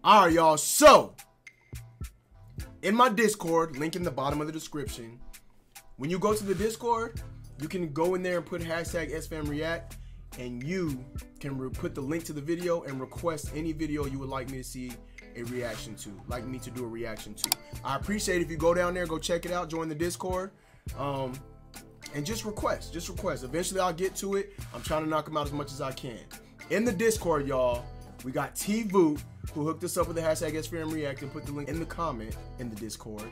All right, y'all. So, in my Discord, link in the bottom of the description. When you go to the Discord, you can go in there and put hashtag SFAM React, and you can put the link to the video and request any video you would like me to see a reaction to, like me to do a reaction to. I appreciate if you go down there, go check it out, join the Discord, and just request. Eventually, I'll get to it. I'm trying to knock them out as much as I can. In the Discord, y'all, we got T-Voot, who hooked us up with the hashtag SFAM React and put the link in the comment in the Discord.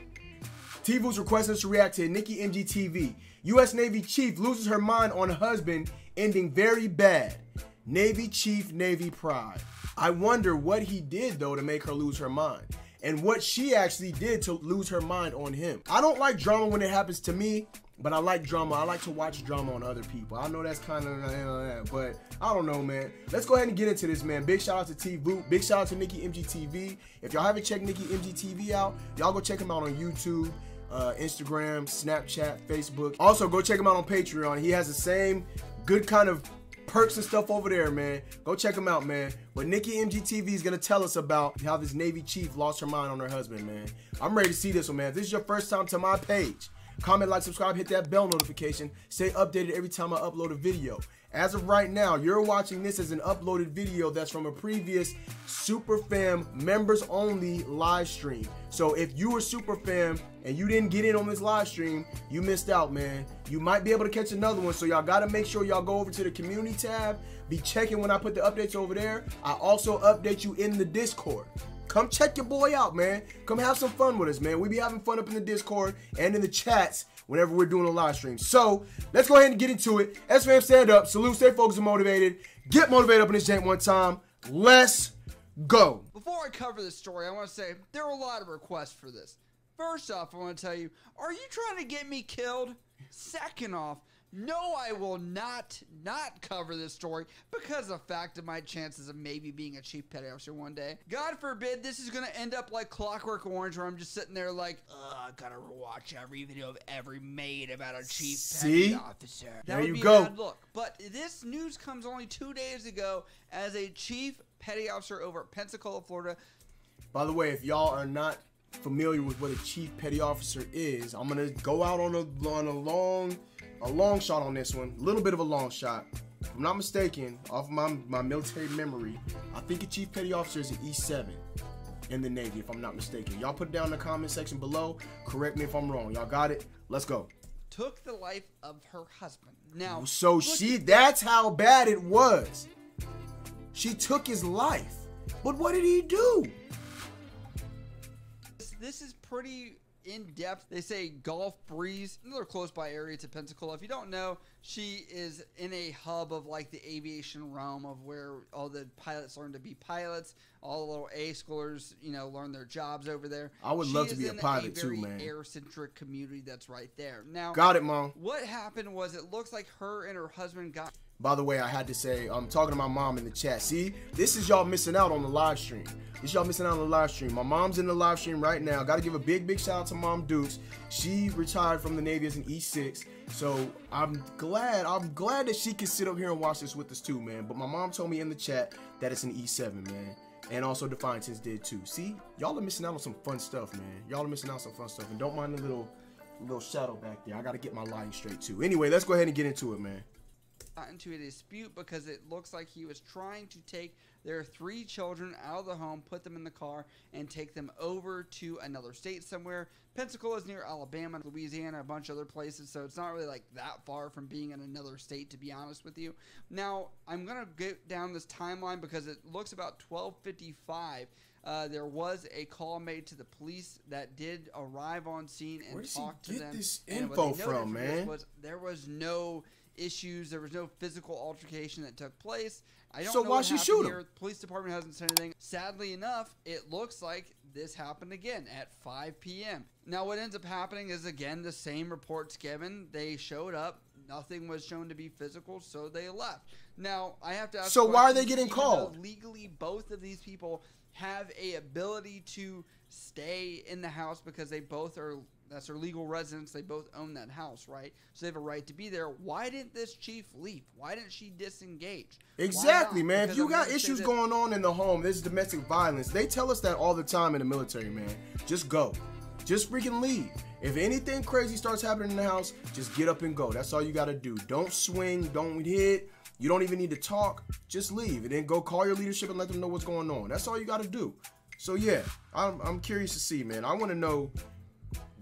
T-Voot's requesting us to react to Nikki MGTV. U.S. Navy Chief loses her mind on husband, ending very bad. Navy Chief, Navy Pride. I wonder what he did, though, to make her lose her mind. And what she actually did to lose her mind on him. I don't like drama when it happens to me, but I like drama. I like to watch drama on other people. I know that's kind of, but I don't know, man. Let's go ahead and get into this, man. Big shout out to T-Voot. Big shout out to Nikki MGTV. If y'all haven't checked Nikki MGTV out, y'all go check him out on YouTube, Instagram, Snapchat, Facebook. Also, go check him out on Patreon. He has the same good kind of perks and stuff over there, man. Go check him out, man. But Nikki MGTV is going to tell us about how this Navy chief lost her mind on her husband, man. I'm ready to see this one, man. If this is your first time to my page, comment, like, subscribe, hit that bell notification. Stay updated every time I upload a video. As of right now, you're watching this as an uploaded video that's from a previous SuperFam members only live stream. So if you were SuperFam and you didn't get in on this live stream, you missed out, man. You might be able to catch another one. So y'all got to make sure y'all go over to the community tab. Be checking when I put the updates over there. I also update you in the Discord. Come check your boy out, man. Come have some fun with us, man. We be having fun up in the Discord and in the chats whenever we're doing a live stream. So, let's go ahead and get into it. SFAM, stand up. Salute, stay focused and motivated. Get motivated up in this jank one time. Let's go. Before I cover this story, I want to say there were a lot of requests for this. First off, I want to tell you, are you trying to get me killed? Second off, no, I will not cover this story because of the fact of my chances of maybe being a chief petty officer one day. God forbid this is going to end up like Clockwork Orange, where I'm just sitting there like, I gotta watch every video I've ever made about a chief petty officer. That would be a bad look. But this news comes only 2 days ago as a chief petty officer over at Pensacola, Florida. By the way, if y'all are not familiar with what a chief petty officer is, I'm gonna go out on a long shot on this one. A little bit of a long shot. If I'm not mistaken, off my military memory, I think a chief petty officer is an E7 in the Navy, if I'm not mistaken. Y'all put it down in the comment section below. Correct me if I'm wrong. Y'all got it? Let's go. Took the life of her husband. Now, so that's how bad it was. She took his life. But what did he do? This is pretty in-depth. They say Gulf Breeze, another close by area to Pensacola. If you don't know, she is in a hub of like the aviation realm of where all the pilots learn to be pilots. All the little A schoolers, you know, learn their jobs over there. I would love to be a pilot too, man. Air-centric community that's right there. Now, got it, Mom. What happened was it looks like her and her husband got. By the way, I had to say, I'm talking to my mom in the chat. See, this is y'all missing out on the live stream. This y'all missing out on the live stream. My mom's in the live stream right now. Got to give a big shout out to Mom Dukes. She retired from the Navy as an E6. So I'm glad that she can sit up here and watch this with us too, man. But my mom told me in the chat that it's an E7, man. And also Defiances did too. See, y'all are missing out on some fun stuff, man. Y'all are missing out on some fun stuff. And don't mind the little shadow back there. I got to get my lighting straight too. Anyway, let's go ahead and get into it, man. Into a dispute because it looks like he was trying to take their 3 children out of the home, put them in the car, and take them over to another state somewhere. Pensacola is near Alabama, Louisiana, a bunch of other places, so it's not really like that far from being in another state, to be honest with you. Now, I'm going to get down this timeline because it looks about 12:55. There was a call made to the police that did arrive on scene and talk to them. Where did he get this info from, man? There was no issues. There was no physical altercation that took place. I don't know why she shoot him. The police department hasn't said anything. Sadly enough, it looks like this happened again at 5 p.m. Now, what ends up happening is, again, the same reports given. They showed up. Nothing was shown to be physical, so they left. Now, I have to ask. So why are they getting called? Legally, both of these people have a ability to stay in the house because they both are that's their legal residence. They both own that house, right? So they have a right to be there. Why didn't this chief leave? Why didn't she disengage? Exactly, man. Because if you got issues going on in the home, there's domestic violence. They tell us that all the time in the military, man. Just go. Just freaking leave. If anything crazy starts happening in the house, just get up and go. That's all you got to do. Don't swing. Don't hit. You don't even need to talk. Just leave. And then go call your leadership and let them know what's going on. That's all you got to do. So, yeah, I'm curious to see, man. I want to know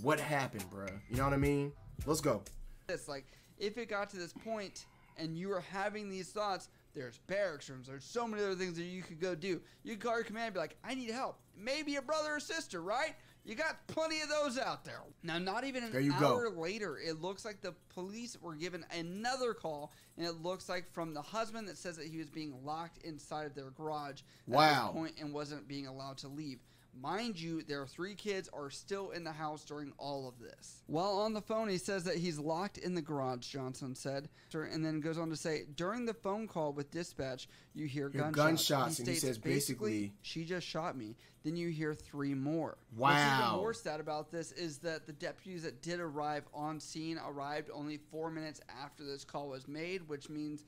what happened, bro. You know what I mean? Let's go. It's like, if it got to this point and you were having these thoughts, there's barracks rooms. There's so many other things that you could go do. You could call your command and be like, I need help. Maybe a brother or sister, right? You got plenty of those out there. Now, not even an hour later, it looks like the police were given another call, and it looks like from the husband that says that he was being locked inside of their garage at this point and wasn't being allowed to leave. Mind you, their 3 kids are still in the house during all of this. While on the phone, he says that he's locked in the garage, Johnson said, and then goes on to say, during the phone call with dispatch, you hear gunshots. And he says, basically, she just shot me. Then you hear 3 more. Wow. What's even more sad about this is that the deputies that did arrive on scene arrived only 4 minutes after this call was made, which means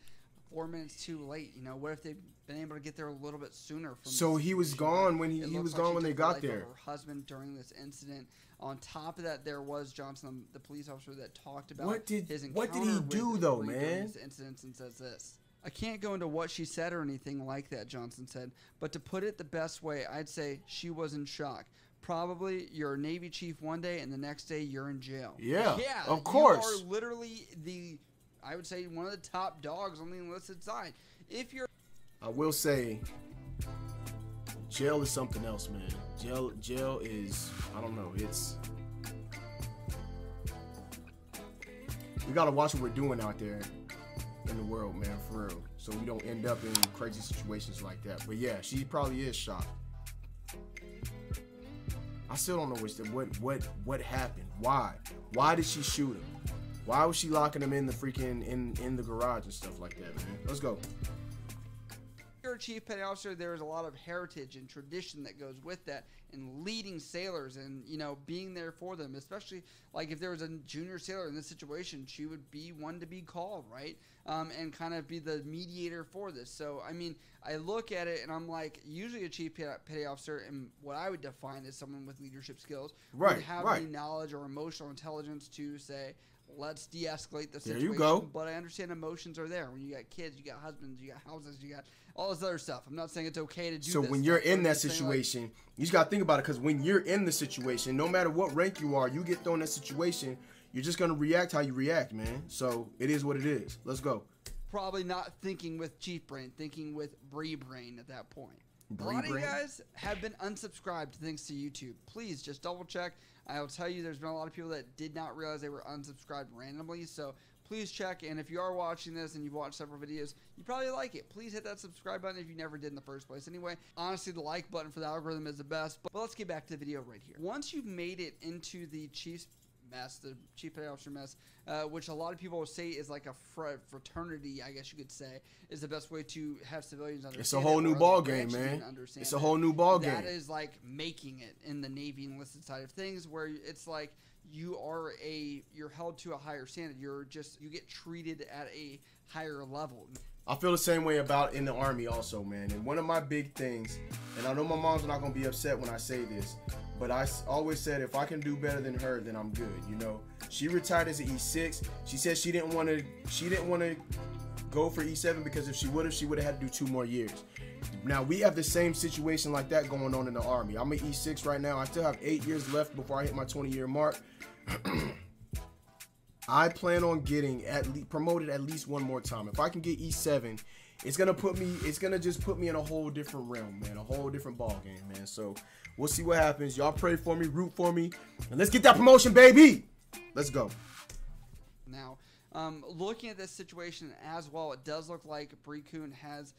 4 minutes too late. You know, what if they'd been able to get there a little bit sooner? So he was gone when he was gone when they got there. Her husband during this incident. On top of that, there was Johnson, the police officer that talked about his encounter. What did he do though, man? This incident, and says this. I can't go into what she said or anything like that, Johnson said, but to put it the best way, I'd say she was in shock. Probably you're a Navy chief one day and the next day you're in jail. Yeah, of course. You are literally I would say one of the top dogs on the enlisted side. I will say, jail is something else, man. Jail is, I don't know, we gotta watch what we're doing out there in the world, man, for real. So we don't end up in crazy situations like that. But yeah, she probably is shocked. I still don't know what happened. Why did she shoot him? Why was she locking him in the freaking in the garage and stuff like that, man? Let's go. You're a chief petty officer. There's a lot of heritage and tradition that goes with that, and leading sailors, and being there for them. Especially like if there was a junior sailor in this situation, she would be one to be called, right? And kind of be the mediator for this. So I mean, I look at it and I'm like, usually a chief petty officer, and what I would define as someone with leadership skills, would have the knowledge or emotional intelligence to say, let's de-escalate the situation. There you go. But I understand emotions are there. When you got kids, you got husbands, you got houses, you got all this other stuff. I'm not saying it's okay to do so this. So when you're in that situation, you just got to think about it, because when you're in the situation, no matter what rank you are, you get thrown in that situation, you're just going to react how you react, man. So it is what it is. Let's go. Probably not thinking with chief brain, thinking with Bree brain at that point. Bree a lot brain? of you guys have been unsubscribed thanks to YouTube. Please just double check. I'll tell you, there's been a lot of people that did not realize they were unsubscribed randomly, so please check. And if you are watching this and you've watched several videos, you probably like it. Please hit that subscribe button if you never did in the first place. Anyway, honestly, the like button for the algorithm is the best. But let's get back to the video right here. Once you've made it into the chief's mess, the chief petty officer mess, which a lot of people will say is like a fraternity, I guess you could say, is the best way to have civilians understand. It's a whole new ball game, man. It's a whole new ball game. That is like making it in the Navy enlisted side of things, where it's like you're held to a higher standard. You get treated at a higher level. I feel the same way about in the Army also, man. And one of my big things, and I know my mom's not gonna be upset when I say this, but I always said if I can do better than her, then I'm good. She retired as an E6. She said she didn't want to go for E7 because if she would have had to do 2 more years. Now we have the same situation like that going on in the Army. I'm an E6 right now. I still have 8 years left before I hit my 20-year mark. I plan on getting promoted at least 1 more time. If I can get E7, it's gonna just put me in a whole different realm, man, a whole different ball game, man. So we'll see what happens. Y'all pray for me, root for me, and let's get that promotion, baby. Let's go. Now, looking at this situation as well, it does look like Bree Kuhn has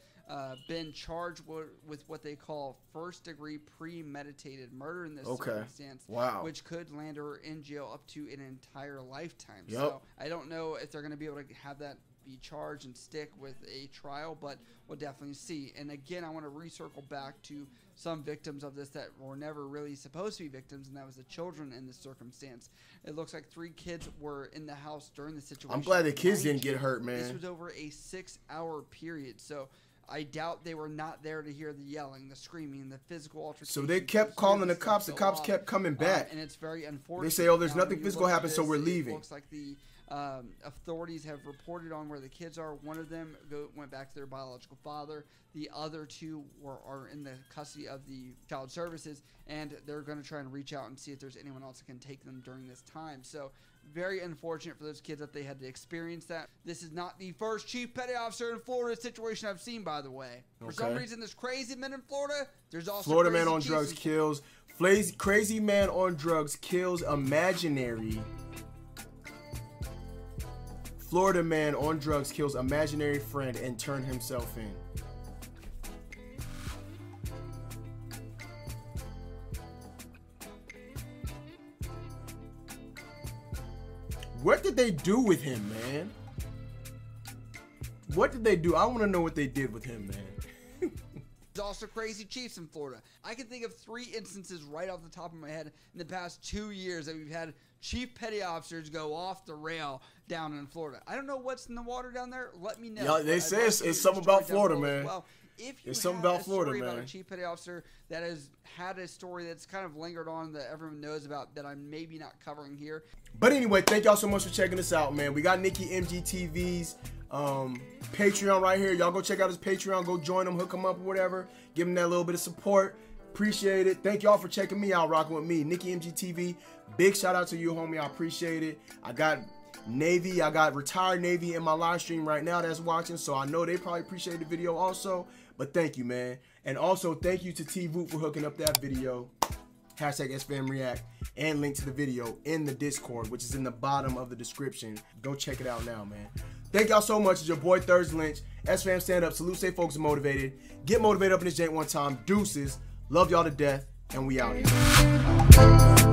been charged with what they call first-degree premeditated murder in this circumstance, which could land her in jail up to an entire lifetime. Yep. So I don't know if they're going to be able to have that be charged and stick with a trial, but we'll definitely see. And again, I want to recircle back to some victims of this that were never really supposed to be victims, and that was the children in this circumstance. It looks like 3 kids were in the house during the situation. I'm glad the kids didn't get hurt, man. This was over a 6-hour period, so I doubt they were not there to hear the yelling, the screaming, the physical altercation. So they kept calling the cops. The cops kept coming back. And it's very unfortunate. They say, oh, there's nothing physical happened, so we're leaving. It looks like the authorities have reported on where the kids are. One of them went back to their biological father. The other 2 are in the custody of the child services, and they're going to try and reach out and see if there's anyone else that can take them during this time. So very unfortunate for those kids that they had to experience that. This is not the first chief petty officer in Florida situation I've seen, by the way. For some reason, there's crazy men in Florida. There's also Florida man on drugs kills. Crazy man on drugs kills imaginary. Florida man on drugs kills imaginary friend and turned himself in. What did they do with him, man? What did they do? I want to know what they did with him, man. There's also crazy chiefs in Florida. I can think of 3 instances right off the top of my head in the past 2 years that we've had chief petty officers go off the rail down in Florida. I don't know what's in the water down there. Let me know. Yeah, they say it's something about Florida, man. Well, if you it's something about Florida, man. About a chief petty officer that has had a story that's kind of lingered on that everyone knows about that I'm maybe not covering here. But anyway, thank y'all so much for checking us out, man. We got Nikki MGTV's Patreon right here. Y'all go check out his Patreon. Go join him, hook him up or whatever. Give him that little bit of support. Appreciate it. Thank y'all for checking me out, rocking with me, Nikki MGTV. Big shout out to you, homie. I appreciate it. I got Navy. I got retired Navy in my live stream right now that's watching, so I know they probably appreciate the video also. But thank you, man. And also thank you to T-Voot for hooking up that video. Hashtag SFAM React, and link to the video in the Discord, which is in the bottom of the description. Go check it out now, man. Thank y'all so much. It's your boy Thurs Lynch. SFAM stand up. Salute, stay focused, and motivated. Get motivated up in this jank one time. Deuces. Love y'all to death, and we out here.